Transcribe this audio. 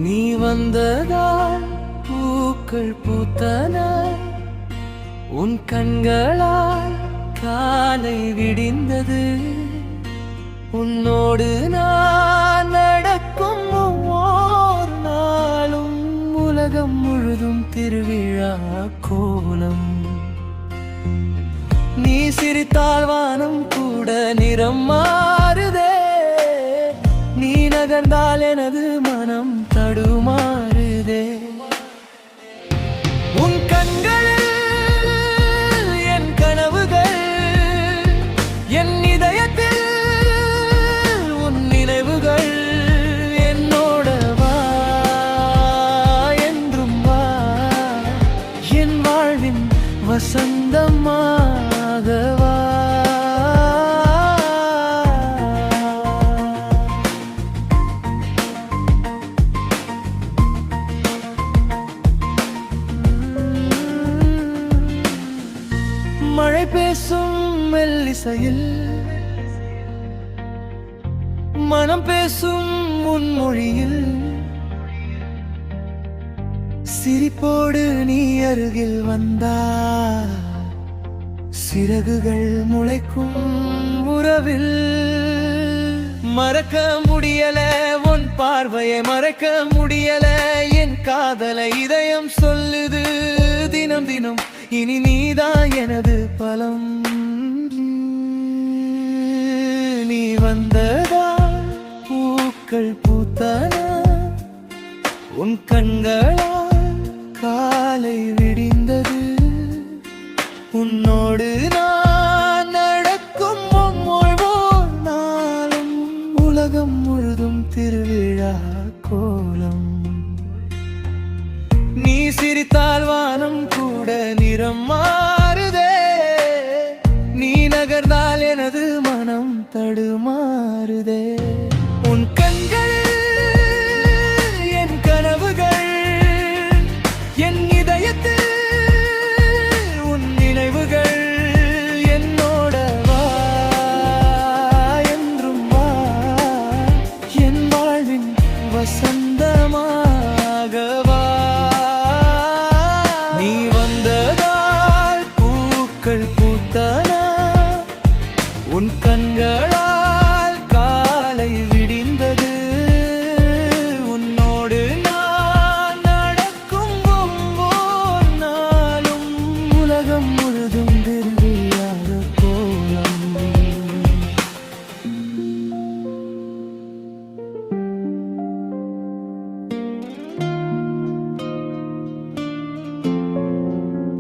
நீ வந்ததால் பூக்கள் பூத்தன, உன் கண்களால் காலை விடிந்தது. உன்னோடு நான் நடக்கும் ஒவ்வொரு நாளும் உலகம் முழுதும் திருவிழா கோலம். நீ சிரித்தால் வானம் கூட நிறம் மாறுதே, நீ நகர்ந்தால் எனது மனம் தடுமாறுதே. உன் கண்களில் என் கனவுகள், என் இதயத்தில் உன் நினைவுகள். என்னோட வா, என்றும் வா, என் வாழ்வின் வசந்தமாக வா. மழை பேசும் மெல்லிசையில் மனம் பேசும் முன்மொழியில், சிரிப்போடு நீ அருகில் வந்தா சிறகுகள் முளைக்கும் உறவில். மறக்க முடியல உன் பார்வையை, மறக்க முடியல என் காதலை. இதயம் சொல்லுது தினம் தினம், இனி நீதான் எனது பலம். நீ வந்ததால் பூக்கள் பூத்தன, உன் கண்களால் காலை விடிந்தது. உன்னோடு நான் நடக்கும் ஒவ்வொரு நாளும் உலகம் முழுதும் திருவிழா கோலம். நீ சிரித்தால் வானம் கூட நிறம் மாறுதே, நீ நகர்ந்தால் எனது மனம் தடுமாறுதே. உன் கண்களில் என் கனவுகள், என் இதயத்தில் உன் நினைவுகள். என்னோட வா, என்றும் வா, என் வாழ்வின் வசந்தமாக